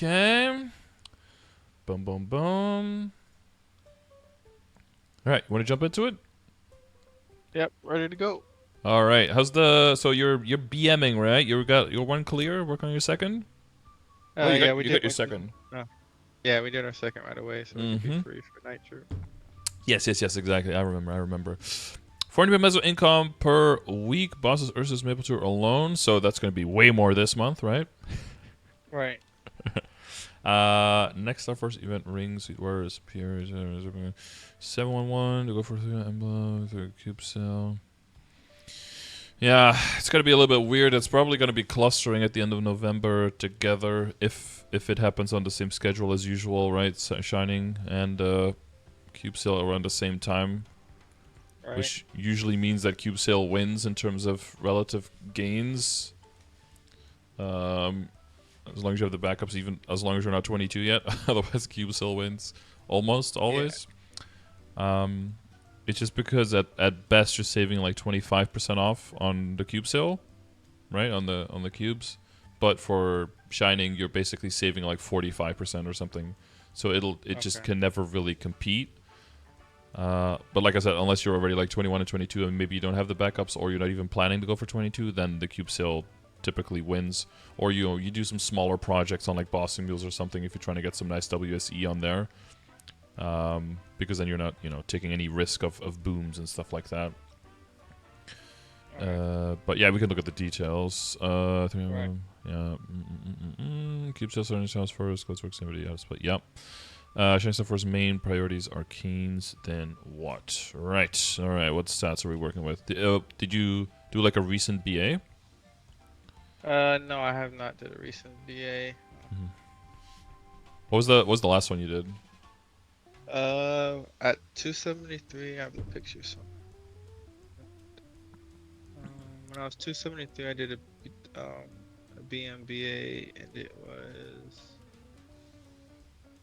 Okay. Boom, boom, boom. All right, you want to jump into it? Yep, ready to go. All right. How's the? So you're BMing, right? You got your one clear. Work on your second. Oh, Yeah, we you did got your one. second. Yeah, we did our second right away, so we could be Mm-hmm. free for night trip. Yes, yes, yes. Exactly. I remember. 40 meso income per week. Bosses versus Maple Tour alone. So that's going to be way more this month, right? Right. Next Starforce event rings. Where is appears 711 to go for the emblem through cube cell. Yeah, it's gonna be a little bit weird. It's probably gonna be clustering at the end of November together if it happens on the same schedule as usual, right? Shining and Cube Sale around the same time, Right. which usually means that Cube Sale wins in terms of relative gains. As long as you have the backups, even as long as you're not 22 yet. Otherwise, Cube Sale wins almost always. It's just because at best you're saving like 25% off on the cube sale, right? On the cubes, but for shining you're basically saving like 45% or something. So it just can never really compete. But like I said, unless you're already like 21 and 22 and maybe you don't have the backups or you're not even planning to go for 22, then the cube sale typically wins. Or you do some smaller projects on like Boston Mules or something if you're trying to get some nice WSE on there. Because then you're not, taking any risk of booms and stuff like that. But yeah, we can look at the details. Right. Yeah. Keep sales on house first. Let's work somebody else. But yep. Shining Stuff First main priorities Arcanes. Then what? Right. All right. What stats are we working with? Did you do like a recent BA? No, I have not did a recent BA. What was the last one you did? At 273, I have the picture somewhere. When I was 273, I did a BMBA, and it was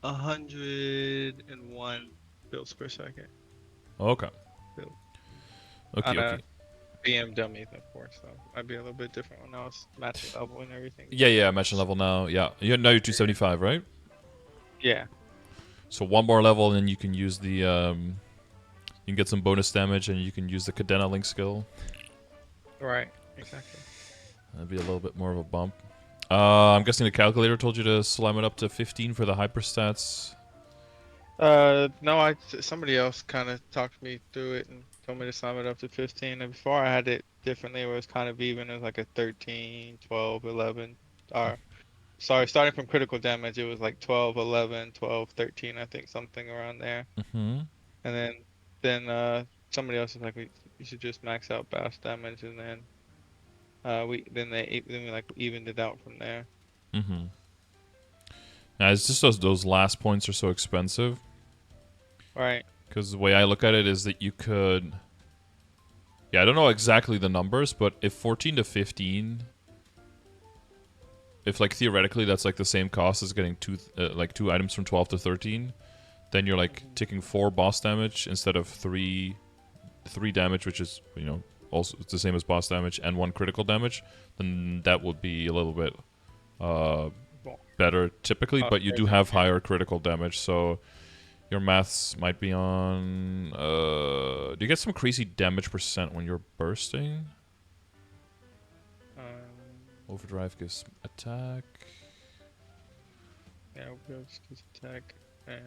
101 builds per second. Okay. Build. Okay. On a BM dummy, of course, so might be a little bit different when I was matching level and everything. Yeah, matching level now. Yeah, now you're 275, right? Yeah. So one more level, and then you can use the you can get some bonus damage, and you can use the Cadena Link skill. Right. Exactly. That'd be a little bit more of a bump. I'm guessing the calculator told you to slam it up to 15 for the hyper stats. No, somebody else kind of talked me through it and told me to sum it up to 15. And before I had it differently, where it was kind of even. It was like a 13, 12, 11. Or, sorry, starting from critical damage, it was like 12, 11, 12, 13, I think, something around there. Mm-hmm. And then somebody else was like, you should just max out blast damage, and then we like evened it out from there. Mm-hmm. Now, it's just those last points are so expensive. Right. Because the way I look at it is that you could... Yeah, I don't know exactly the numbers, but if 14 to 15... If, like, theoretically that's, like, the same cost as getting two items from 12 to 13, then you're, like, taking 4 boss damage instead of 3 damage, which is, also it's the same as boss damage, and 1 critical damage, then that would be a little bit better typically, but you do have higher critical damage, so... Your maths might be on... do you get some crazy damage percent when you're bursting? Overdrive gives attack. Yeah, overdrive gives attack. And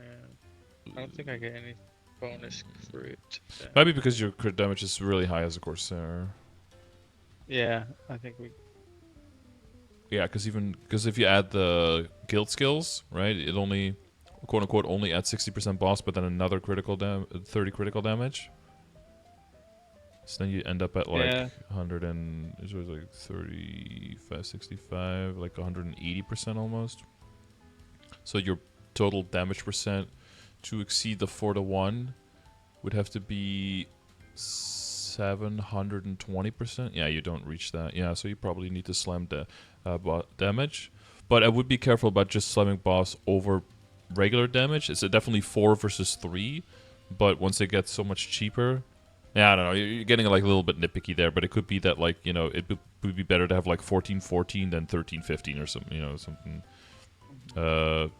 I don't think I get any bonus crit. Might be because your crit damage is really high as a Corsair. Yeah, I think we... Yeah, because if you add the guild skills, right, it only... quote unquote only at 60% boss, but then another 30 critical damage. So then you end up at like 100 and it was like 35, 65, like 180% almost. So your total damage percent to exceed the 4-to-1 would have to be 720%. Yeah, you don't reach that. Yeah, so you probably need to slam the damage. But I would be careful about just slamming boss over regular damage. It's definitely 4 versus 3, but once it gets so much cheaper, yeah, I don't know, you're getting like a little bit nitpicky there, but it could be that like, it would be better to have like 14-14 than 13-15 or something, something There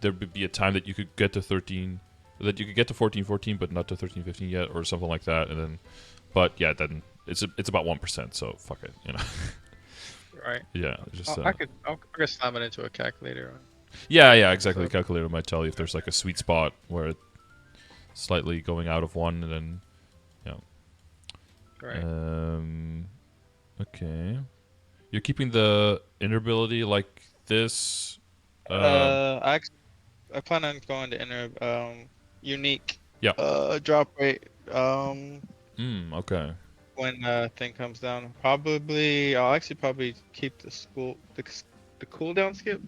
would be a time that you could get to 13, that you could get to 14.14, but not to 13.15 yet, or something like that. And then, but yeah, then it's about 1%. So fuck it, you know. Right. Yeah, just I could slam it into a calculator. yeah, exactly. So, The calculator might tell you if there's like a sweet spot where it's slightly going out of one, and then right. Okay. You're keeping the inability like this. I plan on going to enter unique Yeah. drop rate Okay. when thing comes down. I'll actually probably keep the cooldown skip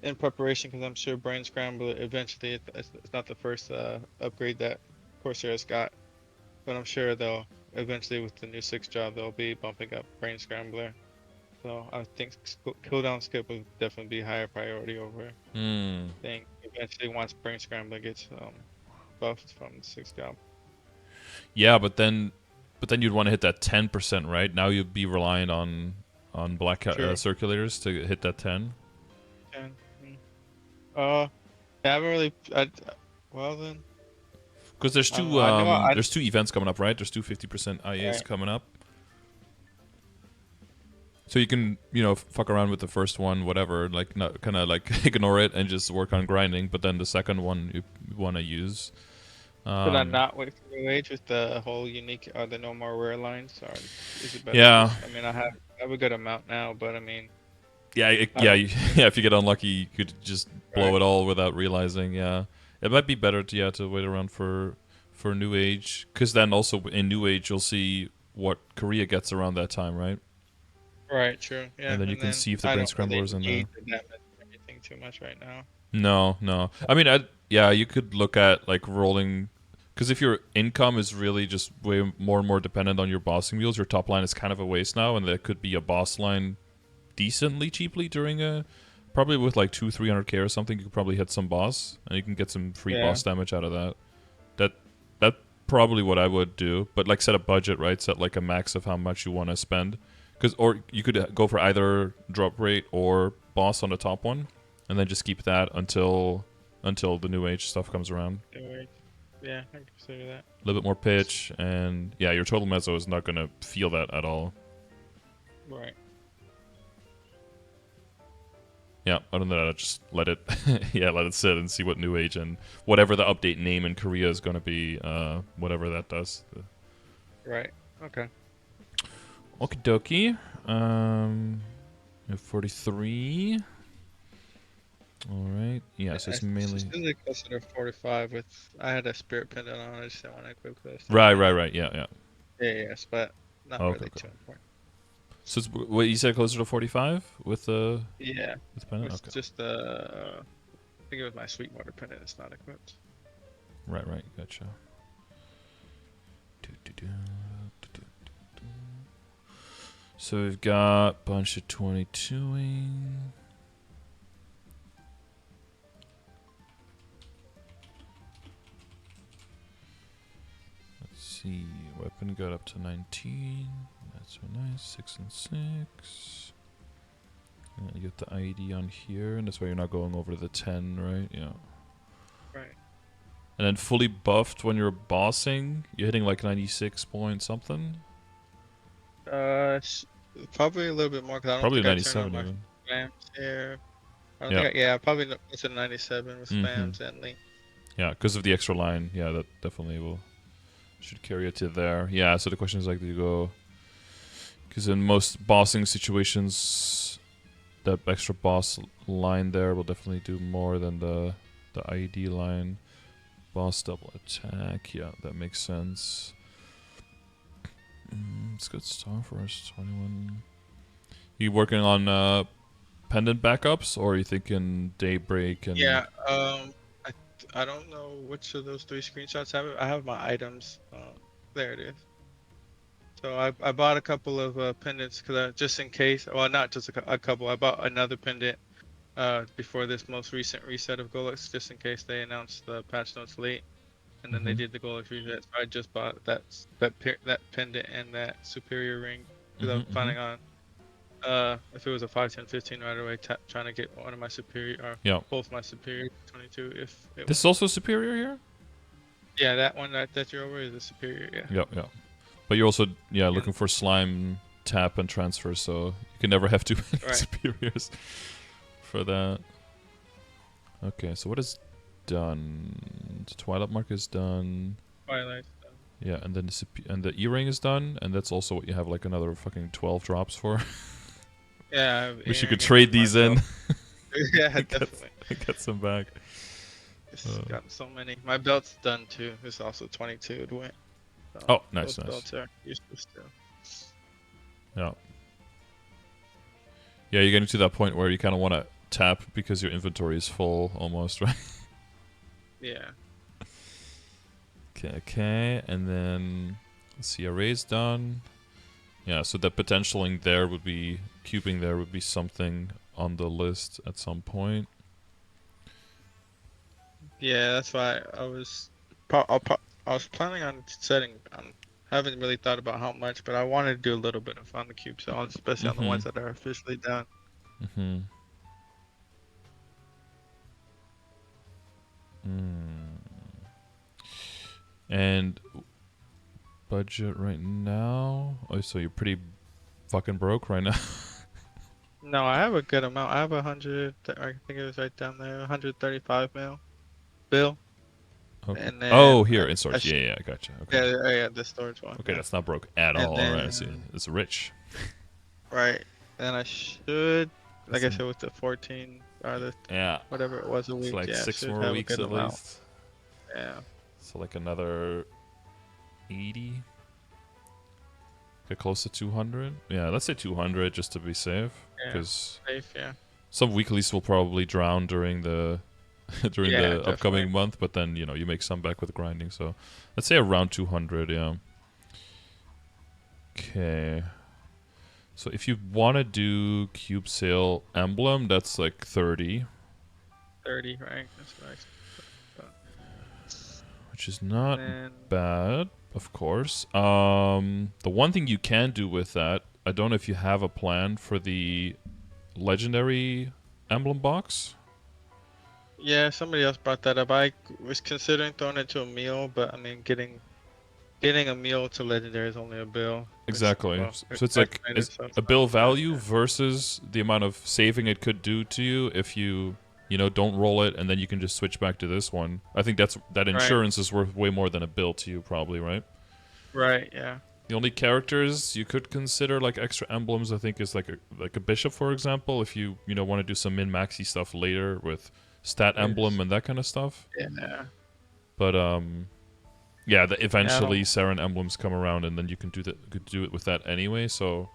in preparation because I'm sure Brain Scrambler eventually it's not the first upgrade that Corsair's got, but I'm sure they'll eventually with the new 6 job they'll be bumping up Brain Scrambler. So I think cooldown skip would definitely be higher priority over thing eventually once Brain Scrambler gets buffed from the 6 job. Yeah, but then you'd want to hit that 10%, right? Now you'd be relying on black True. circulators to hit that 10. And, I haven't really. Well then. Because there's two I know. there's two events coming up, right? There's two 50% IAs Right. coming up. So you can, fuck around with the first one, whatever, like not kind of like ignore it and just work on grinding. But then the second one you want to use. Should I not wait for New Age with the whole unique? Are there no more rare lines, or is it better? Yeah. I mean, I have a good amount now, but I mean. Yeah, if you get unlucky, you could just blow it all without realizing. Yeah, it might be better to wait around for New Age, because then also in New Age you'll see what Korea gets around that time, right? Right. True. Yeah. And then you can see if the I brain don't really scramblers in there. need the damage or anything too much right now. No. I mean, you could look at like rolling, because if your income is really just way more and more dependent on your bossing wheels, your top line is kind of a waste now, and there could be a boss line decently cheaply during probably with like 300k or something. You could probably hit some boss and you can get some free boss damage out of that. That probably what I would do, but like set a budget, right? Set like a max of how much you want to spend, or you could go for either drop rate or boss on the top one, and then just keep that until the New Age stuff comes around. Yeah, I can consider that. A little bit more pitch, and yeah, your total meso is not gonna feel that at all. Right. Yeah, other than that, I'll just let it sit and see what New Age and whatever the update name in Korea is going to be, whatever that does. Right. Okay. Okie dokie. 43. All right. Yeah, so it's mainly... It's really closer to 45 I had a spirit pendant on, I just didn't want to equip this. Right. Yeah. Yes, but not really too important. So it's, what you said, closer to 45 with the... Yeah. With the pendant? It's just I think it was my sweet water pendant. It's not equipped. Right. Gotcha. So we've got a bunch of 22ing. Let's see. Weapon got up to 19. That's so nice. 6 and 6. And you get the IED on here, and that's why you're not going over the 10, right? Yeah. Right. And then fully buffed when you're bossing, you're hitting like 96 point something. Probably a little bit more because I don't probably think 97 I even. Spams here. I don't probably closer to 97 with spams and link. Yeah, because of the extra line. Yeah, that definitely should carry it to there. Yeah, so the question is like, do you go? Because in most bossing situations, that extra boss line there will definitely do more than the IED line. Boss double attack. Yeah, that makes sense. Let's go Starforce 21. You working on pendant backups, or are you thinking Daybreak and? Yeah. I don't know which of those 3 screenshots have it. I have my items. There it is. So I bought a couple of pendants because just in case. Well, not just a couple. I bought another pendant before this most recent reset of Golux, just in case they announced the patch notes late, and then they did the Golux reset. So I just bought that pendant and that superior ring because I'm planning on If it was a 5, 10, 15 right away, trying to get one of my superior or Yeah. both my superior 22. If it This is also superior here? yeah, that one that you're over is a superior. Yeah. Yeah, yeah. But you're also looking for slime tap and transfer, so you can never have too many Right. superiors for that. Okay, so what is done? The Twilight Mark is done. Twilight. Yeah, and then the E-ring is done, and that's also what you have like another fucking 12 drops for. Yeah. Wish you could trade these in. Yeah, definitely. Get some back. It's got so many. My belt's done too. It's also 22. It went. So Oh, nice, those nice. belts are useful still. Yeah. Yeah, you're getting to that point where you kind of want to tap because your inventory is full almost, right? Yeah. Okay, and then let's see, array's done. Yeah, so the potentialing there would be, cubing there would be something on the list at some point. Yeah, that's why I was planning on setting. Haven't really thought about how much, but I wanted to do a little bit of on the cube, so especially on the ones that are officially done. And budget right now? Oh, so you're pretty fucking broke right now. No, I have a good amount. I have 100. I think it was right down there. 135 mil bill. Okay. And then Oh, here in storage. Yeah, I gotcha. Okay. yeah, the storage one. Okay, yeah. that's not broke at And all. then, Alright, I see. It's rich. Right. Then I should, like I said, with the 14 or the whatever it was a week. It's like yeah, 6 more weeks at least. Yeah. So like another 80. Get close to 200. Yeah, let's say 200 just to be safe. Because some weeklies will probably drown during the upcoming month, but then you make some back with grinding. So let's say around 200. Yeah. Okay. So if you want to do cube sale emblem, that's like 30. 30, right? That's right. Which is not bad, of course. The one thing you can do with that, I don't know if you have a plan for the legendary emblem box. Yeah, somebody else brought that up. I was considering throwing it to a meal, but I mean, getting a meal to legendary is only a bill. Exactly. So it's like a bill value versus the amount of saving it could do to you if you don't roll it, and then you can just switch back to this one. I think that insurance is worth way more than a bill to you, probably, right? Right. Yeah. The only characters you could consider like extra emblems, I think, is like a bishop, for example. If you want to do some min-maxy stuff later with stat emblem and that kind of stuff. Yeah. But yeah, eventually Saren emblems come around, and then you can do it with that anyway. So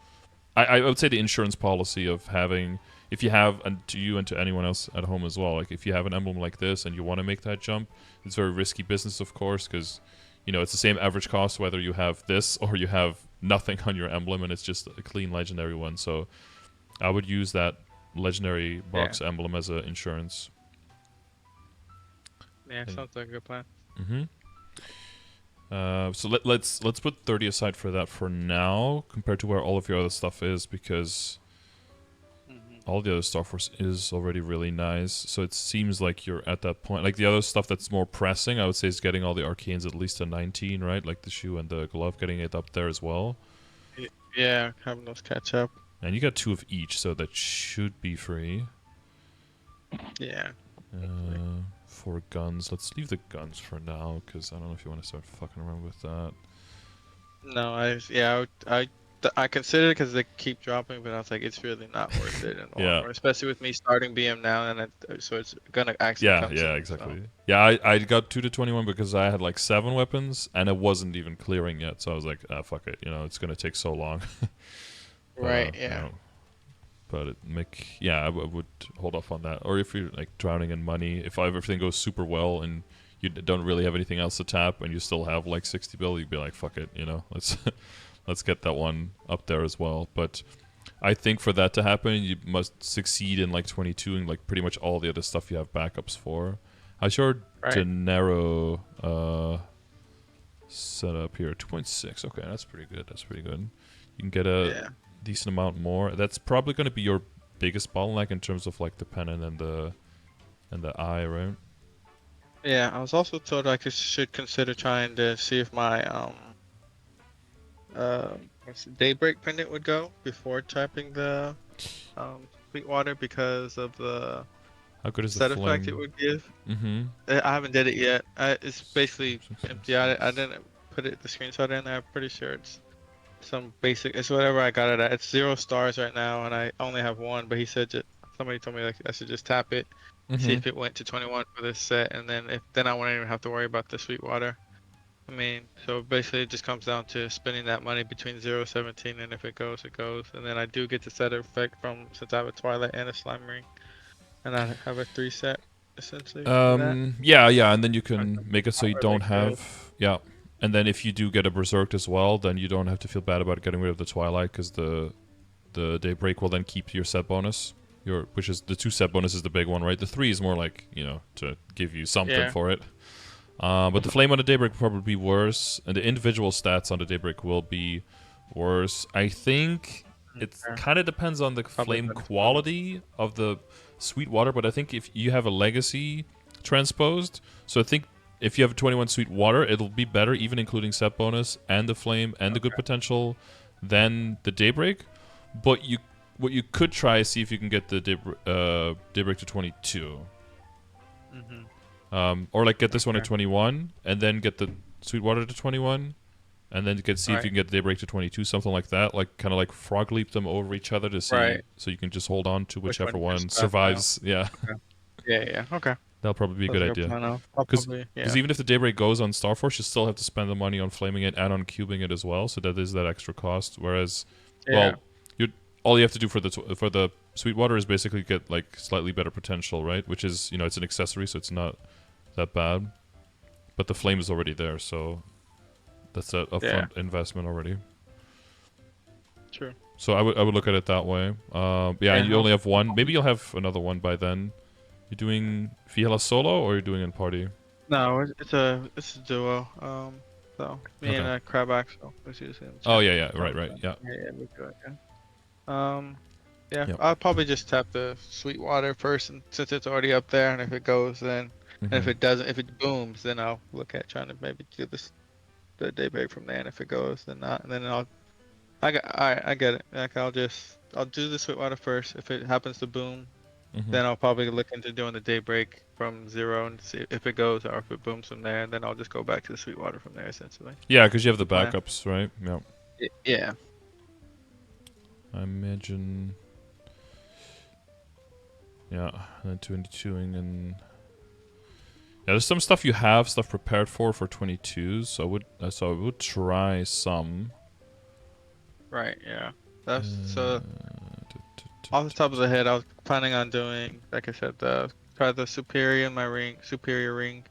I would say the insurance policy of having, if you have, and to you and to anyone else at home as well, like if you have an emblem like this and you want to make that jump, it's very risky business, of course, because it's the same average cost whether you have this or you have nothing on your emblem and it's just a clean legendary one. So I would use that legendary box emblem as an insurance. Yeah, sounds like a good plan. So let's put 30 aside for that for now, compared to where all of your other stuff is, because all the other Starforce is already really nice. So it seems like you're at that point. Like the other stuff that's more pressing, I would say, is getting all the arcanes at least a 19, right? Like the shoe and the glove, getting it up there as well. Yeah, having those catch up. And you got 2 of each, so that should be free. Yeah. 4 guns. Let's leave the guns for now, because I don't know if you want to start fucking around with that. No, I considered it because they keep dropping, but I was like, it's really not worth it in the long run, especially with me starting BM now, and so it's gonna actually come soon, exactly. So. Yeah, I got 2 to 21 because I had like 7 weapons, and it wasn't even clearing yet, so I was like, fuck it, it's gonna take so long. Right, yeah. But I would hold off on that. Or if you're like drowning in money, if everything goes super well and you don't really have anything else to tap and you still have like 60 bill, you'd be like, fuck it, let's get that one up there as well. But I think for that to happen, you must succeed in like 22 and like pretty much all the other stuff you have backups for. How's your Dinero set up here? 2.6. Okay, that's pretty good. You can get a decent amount more. That's probably going to be your biggest bottleneck in terms of like the pennant and the eye, right? Yeah, I was also told I should consider trying to see if my Daybreak pendant would go before tapping the Sweetwater because of the How good is the set effect it flame? would give. Mm-hmm. I haven't did it yet. It's basically 6, 7, empty. I didn't put the screenshot in there. I'm pretty sure it's some basic. It's whatever I got it at. It's 0 stars right now, and I only have 1. But he said somebody told me like I should just tap it, see Mm-hmm. if it went to 21 for this set, and then I won't even have to worry about the Sweetwater. I mean, so basically it just comes down to spending that money between 0 17, and if it goes, it goes. And then I do get the set effect since I have a Twilight and a Slime Ring, and I have a 3 set essentially for that. Yeah, and then you can That's make it so not you really don't good. have, yeah. And then if you do get a Berserked as well, then you don't have to feel bad about getting rid of the Twilight, because the Daybreak will then keep your set bonus. Which is the 2 set bonus is the big one, right? The 3 is more like, to give you something Yeah. for it. But the Flame on the Daybreak will probably be worse, and the individual stats on the Daybreak will be worse. I think it Yeah. kind of depends on the Probably flame better spell. quality of the Sweetwater, but I think if you have a Legacy transposed, so I think if you have a 21 Sweetwater, it'll be better, even including set bonus and the Flame and the good Okay. potential, than the Daybreak. But what you could try is see if you can get the Daybreak to 22. Mhm. Or like get this one at Okay. 21, and then get the Sweetwater to 21, and then see if you Right. can get the Daybreak to 22, something like that. Like kind of like frog leap them over each other to see, Right. so you can just hold on to Which whichever one gets one best now? survives. Yeah, Okay. Yeah. Yeah. Okay. that'll probably be a Sounds good like a idea. plan. I'll Because probably. Yeah. even if the Daybreak goes on Starforce, you still have to spend the money on flaming it and on cubing it as well. So that is that extra cost. Whereas, Yeah. well, you all you have to do for the Sweetwater is basically get like slightly better potential, right? Which is it's an accessory, so it's not that bad. But the flame is already there, so that's a Yeah. upfront investment already. True. So I would look at it that way. Yeah, and Yeah. you only have one. Maybe you'll have another one by then. You're doing Fiala solo or you're doing in party? No, it's a duo. So me and Okay. Crab Axel was using the Oh chat. yeah, So right, yeah. yeah, we do it. Yeah. Yeah. Yep. I'll probably just tap the Sweetwater first, and since it's already up there, and if it goes, then and if Mhm. it doesn't, if it booms, then I'll look at trying to maybe do the daybreak from there. And if it goes, then not, and then I get it. Like I'll do the Sweetwater first. If it happens to boom, Mhm. then I'll probably look into doing the daybreak from 0 and see if it goes or if it booms from there. And then I'll just go back to the Sweetwater from there. Essentially, Yeah, because you have the the plan. backups, right? Yeah. Yeah. I imagine. Yeah, and 22ing and yeah, there's some stuff you have stuff prepared for 22s. So I would try some. Right. Yeah. That's so. t- t- Off the t- top of the head, I was planning on doing, like I said, try the superior in my superior ring,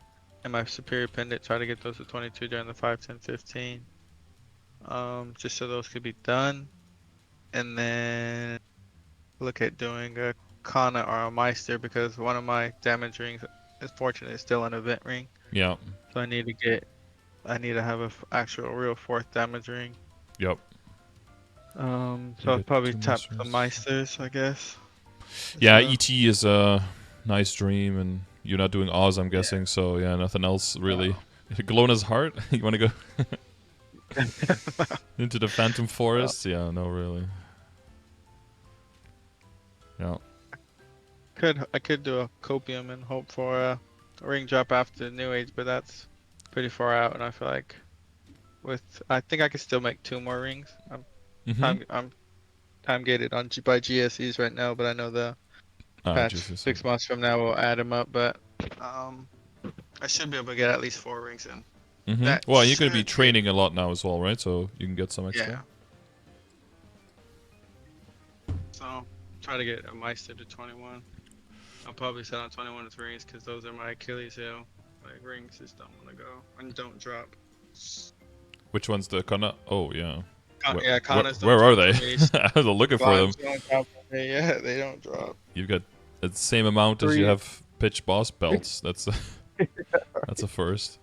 and my superior pendant. Try to get those to 22 during the 5, 10, 15. Just so those could be done, and then look at doing a Kana or a Meister because one of my damage rings, unfortunately, is still an event ring. Yeah. So I need to have a actual real 4th damage ring. Yep. So You I'll get probably 2 tap the Meisters. Meisters, I guess. Yeah, So ET is a nice dream, and you're not doing Oz, I'm yeah. guessing. So yeah, nothing else really. No. Glona's heart. You want to go No. into the Phantom No. Forest? Yeah, no, really. Yeah. I could do a copium and hope for a ring drop after New Age, but that's pretty far out, and I feel like I think I could still make 2 more rings. Mhm. I'm time gated on by GSEs right now, but I know the Ah, patch Jesus. 6 months from now will add them up. But um, I should be able to get at least 4 rings in. Mhm. That Well, you're gonna be should be training a lot now as well, right? So you can get some extra. yeah. So try to get a Meister to 21. I'll probably set on 21 with rings because those are my Achilles heel. Like rings just don't want to go and don't drop. Which one's the Kana? Oh yeah. Yeah, Kanas don't Where are drop they? for me. I was looking for them. Slimes don't drop for me. Yeah, they don't drop. You've got the same amount as you 3. have pitch boss belts. That's a first.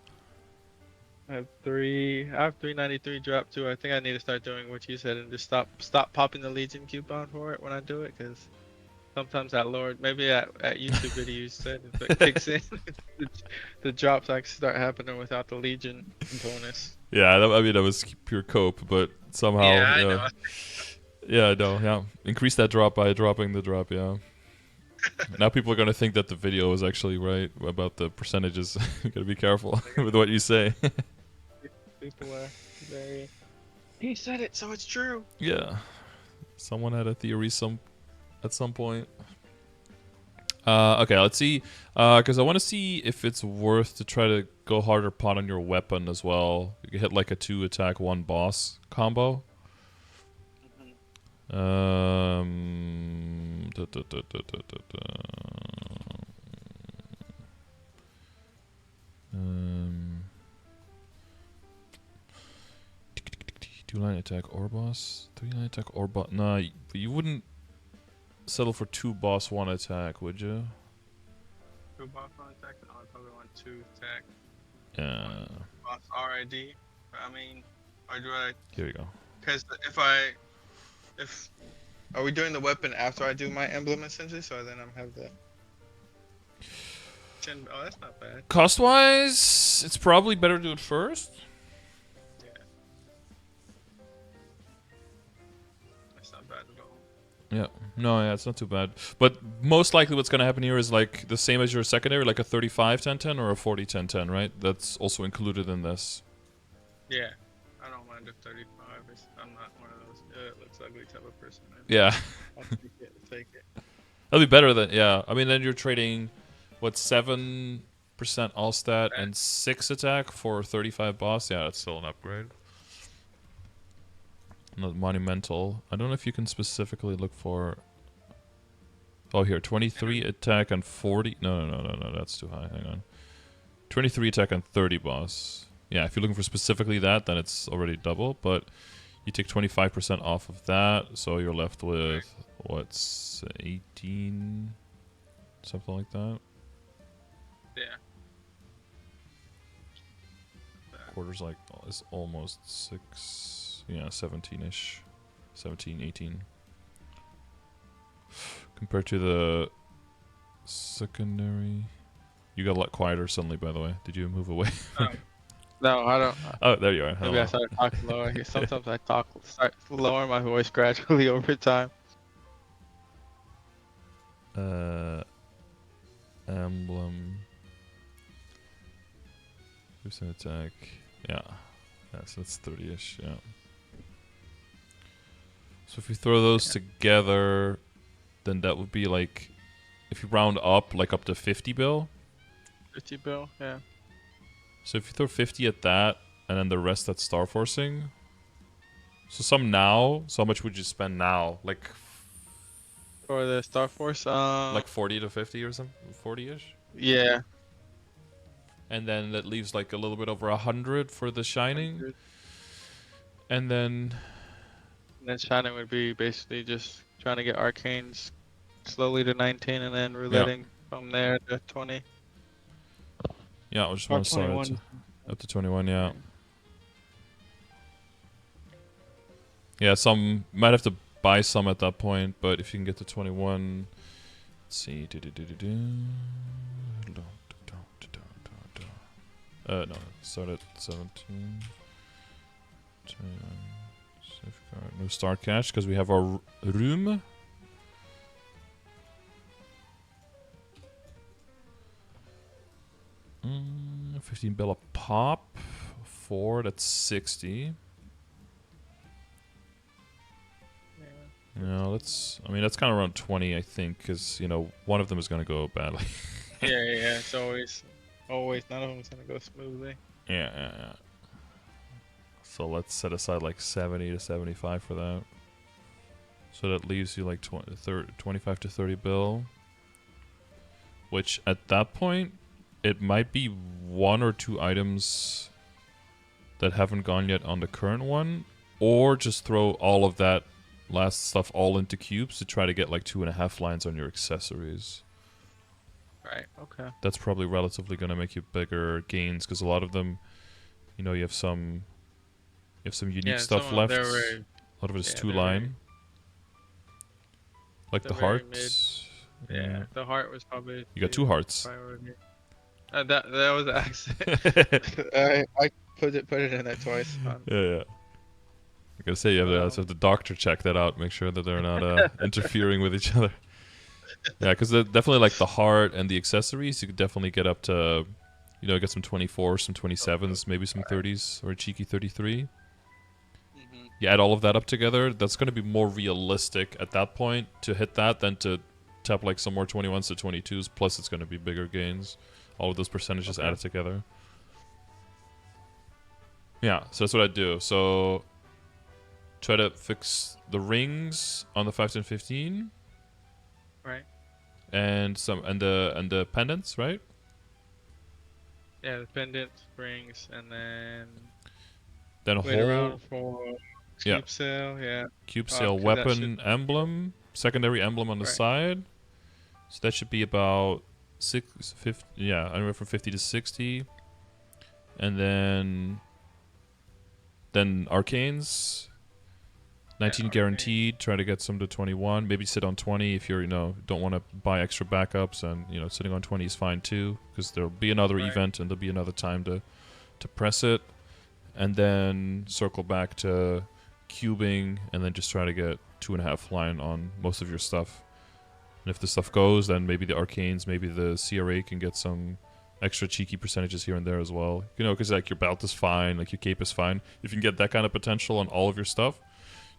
I have 393 drop too. I think I need to start doing what you said and just stop popping the Legion coupon for it when I do it, because sometimes that Lord, maybe at YouTube video you said if it kicks in, the drops actually start happening without the Legion bonus. Yeah, I mean that was pure cope, but somehow, Yeah, I yeah, know. yeah, I know, yeah. Increase that drop by dropping the drop, yeah. Now people are gonna think that the video was actually right about the percentages. You gotta be careful with what you say. People are very. He said it, so it's true. Yeah, someone had a theory at some point. Okay, let's see. Because I want to see if it's worth to try to go harder pot on your weapon as well. You can hit like a 2 attack 1 boss combo. Da, da, da, da, da, da, da. Two-line attack or boss? 3-line attack or boss? Nah, you wouldn't settle for 2 boss 1 attack, would you? 2 boss 1 attack? No, I probably want 2 attack. Yeah. Boss RID. I mean, or do I? Here you go. Because if are we doing the weapon after I do my emblem essentially? So then I'm have the. Oh, that's not bad. Cost-wise, it's probably better to do it first. Yeah. That's not bad at all. Yeah. No, yeah, it's not too bad. But most likely what's going to happen here is like the same as your secondary, like a 35-10-10 or a 40-10-10, right? That's also included in this. Yeah. I don't mind a 35. I'm not one of those it looks ugly type of person. Yeah. I'll take it. That'll be better than, yeah. I mean, then you're trading, what, 7% all stat and 6 attack for 35 boss? Yeah, that's still an upgrade. Not monumental. I don't know if you can specifically look for... Oh, here, 23 attack and 40... No, that's too high. Hang on. 23 attack and 30 boss. Yeah, if you're looking for specifically that, then it's already double, but you take 25% off of that, so you're left with, what's 18? Something like that? Yeah. Quarter's like, it's almost 6... Yeah, 17-ish. 17, 18. Compared to the secondary... You got a lot quieter suddenly, by the way. Did you move away? No, I don't. Oh, there you are. Maybe I started talking lower. Sometimes I start lowering my voice gradually over time. Emblem. Boost an attack. Yeah. Yeah, so that's 30-ish, yeah. So if you throw those together, then that would be like, if you round up, like up to 50 bill. 50 bill, yeah. So if you throw 50 at that, and then the rest at Starforcing. So some now, so how much would you spend now? Like... For the Starforce, like 40 to 50 or something? 40-ish? Yeah. And then that leaves like a little bit over 100 for the Shining. 100. And then Shining would be basically just trying to get Arcanes slowly to 19 and then rouletting from there to 20. Yeah, I just want to start up to 21, yeah. Yeah, some might have to buy some at that point, but if you can get to 21, let's see. No, start at 17. Safeguard. No start cash because we have our room. Mm, 15 bill a pop. 4, that's 60. No, that's... I mean, that's kind of around 20, I think, because, you know, one of them is going to go badly. Yeah. It's always... None of them is going to go smoothly. Yeah. So let's set aside like 70 to 75 for that. So that leaves you like 25 to 30 bill. Which, at that point, it might be 1 or 2 items that haven't gone yet on the current one. Or just throw all of that last stuff all into cubes to try to get like 2.5 lines on your accessories. Right, okay. That's probably relatively going to make you bigger gains because a lot of them You know, you have some unique Yeah, stuff some of left. them, A lot of it is yeah, two they're line, like they're the very mid. hearts. Yeah, the heart was probably You got the 2 hearts. priority. That was an accident. Yeah, I put it in there twice. yeah. I gotta say, you have Um, the doctor check that out, make sure that they're not interfering with each other. Yeah, because definitely like the heart and the accessories, you could definitely get up to, you know, get some 24, some 27s, maybe some 30s, or a cheeky 33. mhm. You add all of that up together, that's going to be more realistic at that point to hit that than to tap like some more 21s to 22s, plus it's going to be bigger gains. All of those percentages Okay. added together. Yeah, so that's what I do. So try to fix the rings on the 5, 10, 15. Right. And the pendants, right? Yeah, the pendant, rings, and then Then a wait whole around for yeah cube sale. Yeah. cube sail 'Cause that should weapon emblem, secondary emblem on the right. side. So that should be about 50, yeah, anywhere from 50 to 60, and then arcanes. 19 Yeah, guaranteed. Try to get some to 21. Maybe sit on 20 if you're, don't want to buy extra backups, and sitting on 20 is fine too, because there'll be another right. event and there'll be another time to press it, and then circle back to cubing, and then just try to get 2.5 line on most of your stuff. And if the stuff goes, then maybe the arcanes, maybe the CRA can get some extra cheeky percentages here and there as well. Because like your belt is fine, like your cape is fine. If you can get that kind of potential on all of your stuff,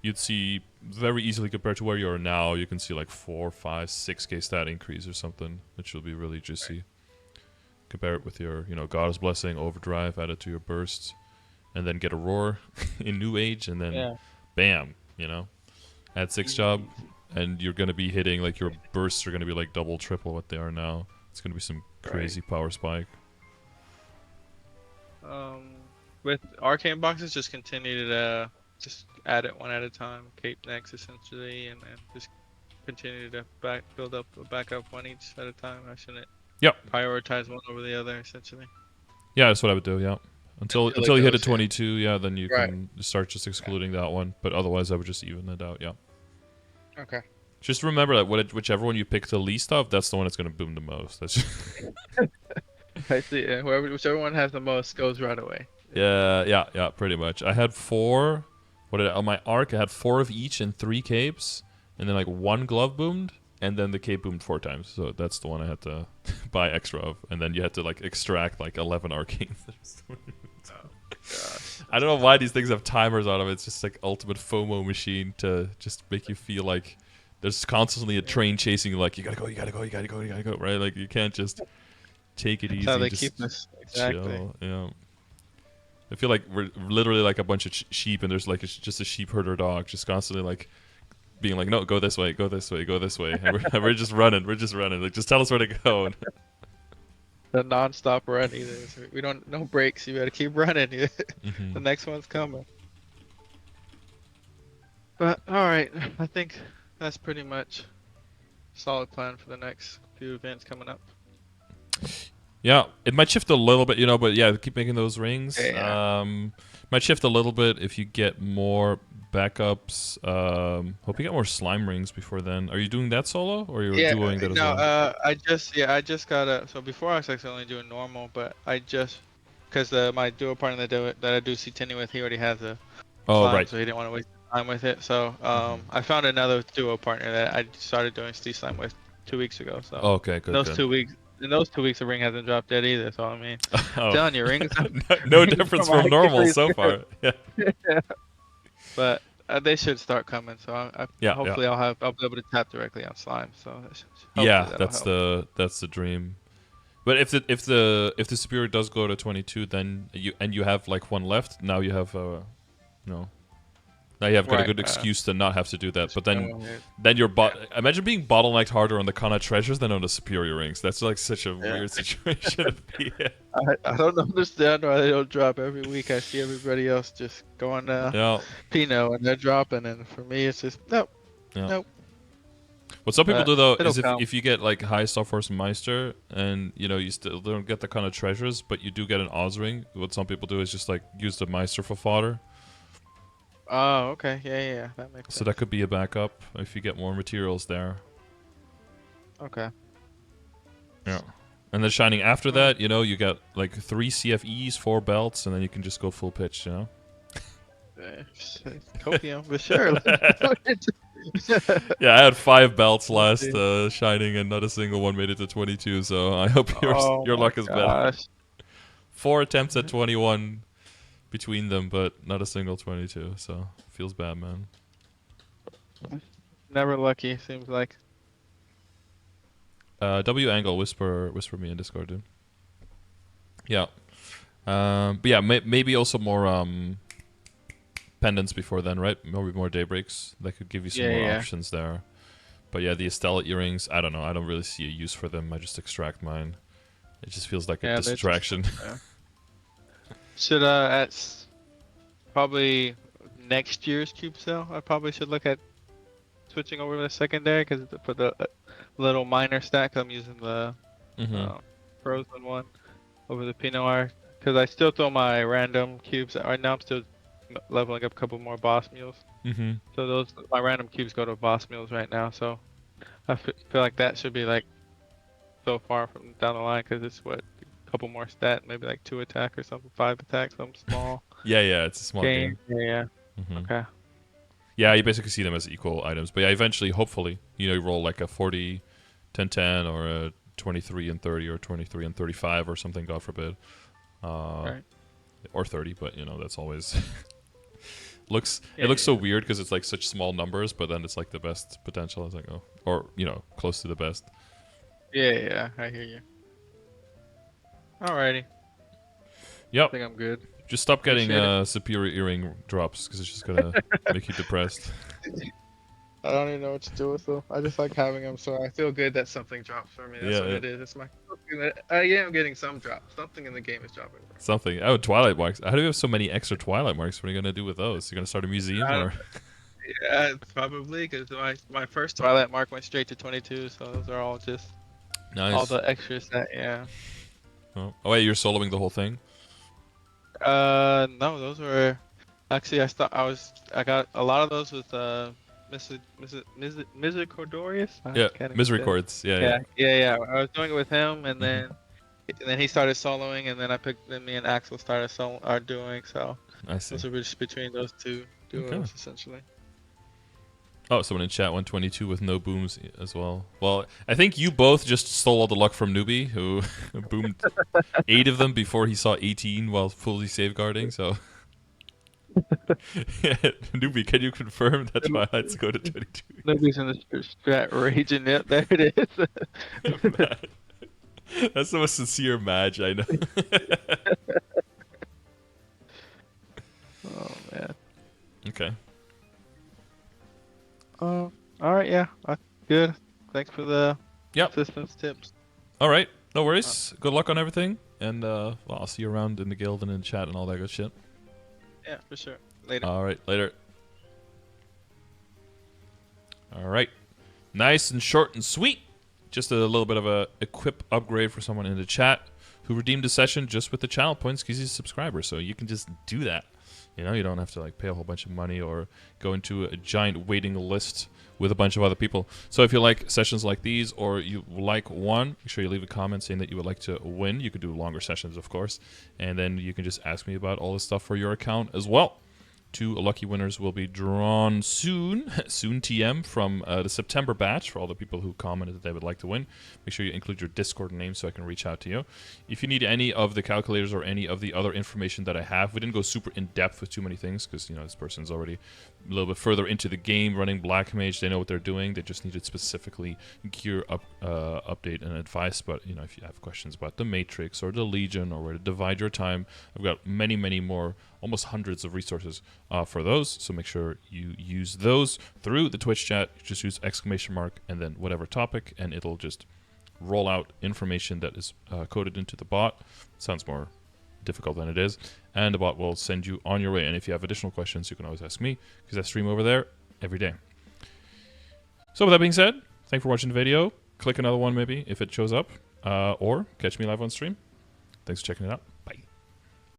you'd see very easily compared to where you are now, you can see like 4, 5, 6k stat increase or something, which will be really juicy. Right. Compare it with your, Goddess Blessing, Overdrive added to your bursts, and then get a Roar in New Age, and then bam, add 6 job, and you're going to be hitting, like your bursts are going to be like double, triple what they are now. It's going to be some crazy power spike. With Arcane Boxes, just continue to just add it one at a time, cape next essentially, and then just continue to build up a backup one each at a time. I shouldn't prioritize one over the other essentially. Yeah, that's what I would do. Yeah, until you hit a 22, yeah, then you can start just excluding that one. But otherwise, I would just even it out. Yeah. Okay. Just remember that whichever one you pick the least of, that's the one that's going to boom the most. That's just I see. Yeah, whichever one has the most goes right away. Yeah, pretty much. I had 4. On my arc, I had 4 of each and 3 capes, and then like 1 glove boomed, and then the cape boomed 4 times. So that's the one I had to buy extra of, and then you had to like extract like 11 arcanes. I don't know why these things have timers on them. It's just like ultimate FOMO machine to just make you feel like there's constantly a train chasing you. Like you gotta go, right? Like you can't just take it easy. That's how they just keep us. Exactly. chill. Yeah. I feel like we're literally like a bunch of sheep, and there's like just a sheep herder dog just constantly like being like, no, go this way, go this way, go this way. And we're just running. Like, just tell us where to go. The non-stop run either. We don't, no breaks. You gotta keep running. The next one's coming. But all right, I think that's pretty much a solid plan for the next few events coming up. Yeah, it might shift a little bit, but yeah, keep making those rings. Yeah. Might shift a little bit if you get more backups. Hope you get more slime rings before then. Are you doing that solo, or you're doing that as well? No, I just got so before I was actually only doing normal, but because my duo partner that I do C10 with, he already has a slime, so he didn't want to waste time with it. So I found another duo partner that I started doing Steel Slime with 2 weeks ago. So okay, good. In those 2 weeks, the ring hasn't dropped yet either. So I mean, telling you, rings no difference from normal so far. Yeah. But they should start coming. So hopefully I'll be able to tap directly on slime. So that's the dream. But if the superior does go to 22, then you have like 1 left. Now you have now you have got a good excuse to not have to do that. But then you're imagine being bottlenecked harder on the Kana treasures than on the superior rings. That's like such a weird situation to be in. I don't understand why they don't drop every week. I see everybody else just going Pinot and they're dropping, and for me it's just nope. What some people But do though it'll is come. if you get like high Starforce and Meister and you still don't get the kind of treasures, but you do get an Oz ring. What some people do is just like use the Meister for fodder. Oh, okay. Yeah. That makes So sense. that could be a backup if you get more materials there. Okay. Yeah. And then shining after All right. that, you get like 3 CFEs, 4 belts, and then you can just go full pitch, Copium, for sure. Let's do it. Yeah, I had 5 belts Let's last see. shining, and not a single one made it to 22. So I hope Oh your my luck is better. gosh. 4 attempts at 21 between them, but not a single 22. So feels bad, man. Never lucky, seems like. W angle whisper me in Discord, dude. Yeah. But yeah, maybe also more pendants before then, right? Maybe more daybreaks. That could give you some more Yeah. options there. But yeah, the Estella earrings, I don't know. I don't really see a use for them. I just extract mine. It just feels like a Yeah, they're just. distraction. Yeah. Should probably next year's cube sale, I probably should look at switching over to the secondary because for the little minor stack, I'm using the Mm-hmm. frozen one over the Pinot Noir because I still throw my random cubes. Right now, I'm still leveling up a couple more boss mules. Mm-hmm. So my random cubes go to boss mules right now. So I feel like that should be like so far from down the line because it's what a couple more stat, maybe like 2 attack or something, 5 attack, something small. Yeah, it's a small game. Yeah. Mm-hmm. Okay. Yeah, you basically see them as equal items. But yeah, eventually, hopefully, you roll like a 40, 10, 10, or a 23 and 30, or 23 and 35, or something, God forbid. Right. Or 30, but that's always it looks so weird because it's like such small numbers, but then it's like the best potential. It's like, oh, or close to the best. Yeah, I hear you. Alrighty. Yep. I think I'm good. Just stop getting Appreciate superior earring drops because it's just gonna make you depressed. I don't even know what to do with them. I just like having them, so I feel good that something drops for me. That's Yeah, what yeah. it is. It's I am getting some drops. Something in the game is dropping. Something. Oh, Twilight marks. How do you have so many extra Twilight marks? What are you gonna do with those? You're gonna start a museum, or? Yeah, probably because my first Twilight mark went straight to 22, so those are all just Nice. all the extras that Oh wait, you're soloing the whole thing? No, those were actually I got a lot of those with Misericordious. Yeah, Misericords. Yeah. Yeah. I was doing it with him, and Mhm. then he started soloing, and then me and Axel started are doing. So I see. those are just between those two duos essentially. Oh, someone in chat 122 with no booms as well. Well, I think you both just stole all the luck from Newbie, who boomed 8 of them before he saw 18 while fully safeguarding. So, Newbie, can you confirm that Twilights go to 22? Nobody's in the strat raging. Yep, there it is. That's the most sincere Madge I know. Oh man. Okay. All right, yeah, good. Thanks for the assistance tips. All right, no worries. Good luck on everything, and well, I'll see you around in the guild and in the chat and all that good shit. Yeah, for sure. Later. All right, later. All right, nice and short and sweet. Just a little bit of a equip upgrade for someone in the chat who redeemed a session just with the channel points because he's a subscriber. So you can just do that. You don't have to like pay a whole bunch of money or go into a giant waiting list with a bunch of other people. So if you like sessions like these, or you like one, make sure you leave a comment saying that you would like to win. You could do longer sessions, of course, and then you can just ask me about all this stuff for your account as well. 2 lucky winners will be drawn soon TM from the September batch for all the people who commented that they would like to win. Make sure you include your Discord name so I can reach out to you. If you need any of the calculators or any of the other information that I have, we didn't go super in depth with too many things because this person's already a little bit further into the game running Black Mage. They know what they're doing. They just needed specifically gear update and advice. But if you have questions about the Matrix or the Legion or where to divide your time, I've got many more, almost hundreds of resources for those. So make sure you use those through the Twitch chat. Just use ! And then whatever topic, and it'll just roll out information that is coded into the bot. Sounds more difficult than it is, and the bot will send you on your way. And if you have additional questions, you can always ask me because I stream over there every day. So with that being said, Thanks for watching the video. Click another one maybe if it shows up, or catch me live on stream. Thanks for checking it out.